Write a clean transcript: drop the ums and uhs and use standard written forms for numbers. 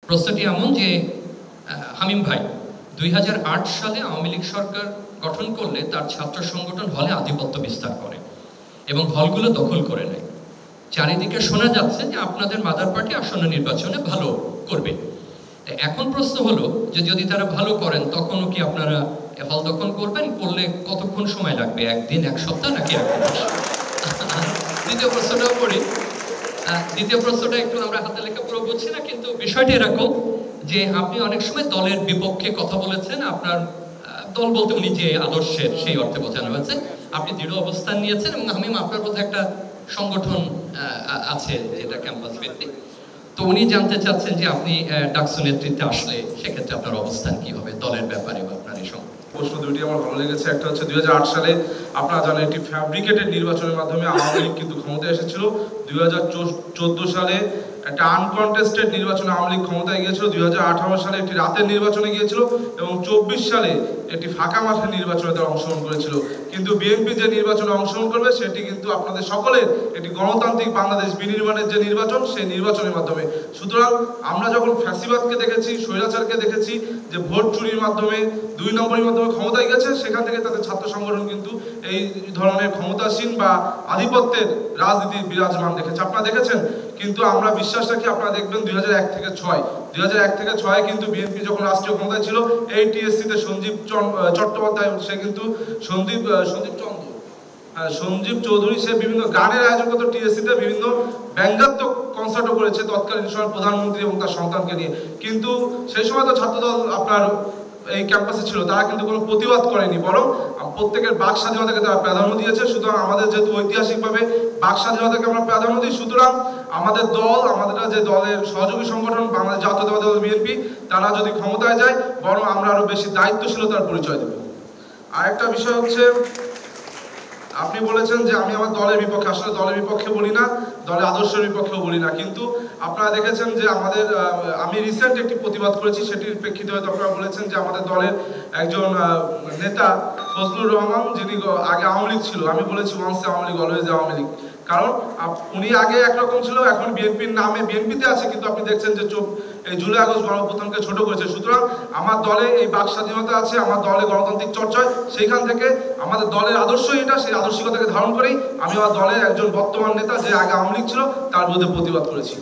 প্রশ্নটি এমন যে হামিম ভাই 2008 সালে আওয়ামী লীগ সরকার গঠন করলে তার ছাত্র সংগঠন হলে আধিপত্য বিস্তার করে এবং হলগুলো দখল করে নেয়। চারিদিকে শোনা যাচ্ছে যে আপনাদের মাদার পার্টি আসন্ন নির্বাচনে ভালো করবে। এখন প্রশ্ন হলো যে যদি তারা ভালো করেন তখনও কি আপনারা হল দখল করবেন? করলে কতক্ষণ সময় লাগবে? একদিন, এক সপ্তাহ, নাকি এক মাস? দ্বিতীয় প্রশ্নটাও পড়ি। দ্বিতীয় প্রশ্নটা একটু আমরা হাতে লেখা পুরো বুঝছি না, কিন্তু বিষয়টি এরকম যে আপনি অনেক সময় দলের বিপক্ষে কথা বলেছেন। আপনার দল বলতে উনি যে আদর্শের সেই অর্থে বোঝানো হয়েছে। আপনি দৃঢ় অবস্থান নিয়েছেন এবং হামিম আপনার বোধহয় একটা সংগঠন আছে যেটা ক্যাম্পাস ভিত্তিক। তো উনি জানতে চাচ্ছেন যে আপনি ডাকসু নেতৃত্বে আসলে সেক্ষেত্রে আপনার অবস্থান কি হবে দলের ব্যাপারে বা আপনার এই সংগঠন? প্রশ্ন দুটি আমার ভালো লেগেছে। একটা হচ্ছে 2008 সালে আপনারা জানেন একটি ফ্যাব্রিকেটেড নির্বাচনের মাধ্যমে আওয়ামী লীগ কিন্তু ক্ষমতায় এসেছিল। 2014 সালে একটা আনকন্টেস্টেড নির্বাচনে আওয়ামী লীগ ক্ষমতায় গিয়েছিল। 2018 সালে একটি রাতের নির্বাচনে গিয়েছিল এবং 24 সালে একটি ফাঁকা মাঠের নির্বাচনে তারা অংশগ্রহণ করেছিল। কিন্তু বিএনপি যে নির্বাচনে অংশগ্রহণ করবে সেটি কিন্তু আপনাদের সকলের একটি গণতান্ত্রিক বাংলাদেশ বিনির্মাণের যে নির্বাচন, সেই নির্বাচনের মাধ্যমে। সুতরাং আমরা যখন ফ্যাসিবাদকে দেখেছি, স্বৈরাচারকে দেখেছি যে ভোট চুরির মাধ্যমে, 2 নম্বরের মাধ্যমে ক্ষমতায় গেছে, সেখান থেকে তাদের ছাত্র সংগঠন কিন্তু এই ধরনের ক্ষমতাসীন বা আধিপত্যের রাজনীতি বিরাজমান দেখেছে, আপনারা দেখেছেন। কিন্তু আমরা বিশ্বাস রাখি, আপনারা দেখবেন 2001 থেকে 6 কিন্তু বিএনপি যখন রাষ্ট্রীয় ক্ষমতায় ছিল, এই টিএসসিতে সঞ্জীব চট্টোপাধ্যায়, সে কিন্তু সঞ্জীব চৌধুরী, সে বিভিন্ন গানের আয়োজন করতো টিএসসিতে, বিভিন্ন ব্যঙ্গাত্মক কনসার্টও করেছে তৎকালীন সময় প্রধানমন্ত্রী এবং তার সন্তানকে নিয়ে। কিন্তু সেই সময় তো ছাত্রদল আপনার এই ক্যাম্পাসে ছিল, তারা কিন্তু কোনো প্রতিবাদ করেনি, বরং প্রত্যেকের বাক স্বাধীনতাকে তারা প্রাধান্য দিয়েছে। সুতরাং আমাদের যেহেতু ঐতিহাসিকভাবে বাক স্বাধীনতাকে আমরা প্রাধান্য দিই, সুতরাং আমাদের দল, আমাদের যে দলের সহযোগী সংগঠন বাংলাদেশ জাতীয়তাবাদী দল বিএনপি, তারা যদি ক্ষমতায় যায়, বরং আমরা আরো বেশি দায়িত্বশীলতার পরিচয় দেব। আরেকটা বিষয় হচ্ছে, আপনি বলেছেন যে আমি আমার দলের বিপক্ষে, আসলে দলের বিপক্ষে বলি না, দলের আদর্শের বিপক্ষেও বলি না। কিন্তু আপনারা দেখেছেন যে আমি রিসেন্ট একটি প্রতিবাদ করেছি, সেটির প্রেক্ষিতে হয়তো আপনারা বলেছেন যে আমাদের দলের একজন নেতা ফজলুর রহমান, যিনি আগে আওয়ামী লীগ ছিল, আমি বলেছি ওয়ান্স আওয়ামী লীগ অলওয়েজ আওয়ামী লীগ। কারণ উনি আগে একরকম ছিল, এখন বিএনপির নামে বিএনপিতে আছে, কিন্তু আপনি দেখছেন যে এই জুলাই আগস্ট গণঅভ্যুত্থানকে ছোট করেছে। সুতরাং আমার দলে এই বাক স্বাধীনতা আছে, আমার দলে গণতান্ত্রিক চর্চায়, সেইখান থেকে আমাদের দলের আদর্শই এটা, সেই আদর্শিকতাকে ধারণ করেই আমি আমার দলের একজন বর্তমান নেতা, যে আগে আওয়ামী লীগ ছিল, তার বিরুদ্ধে প্রতিবাদ করেছি।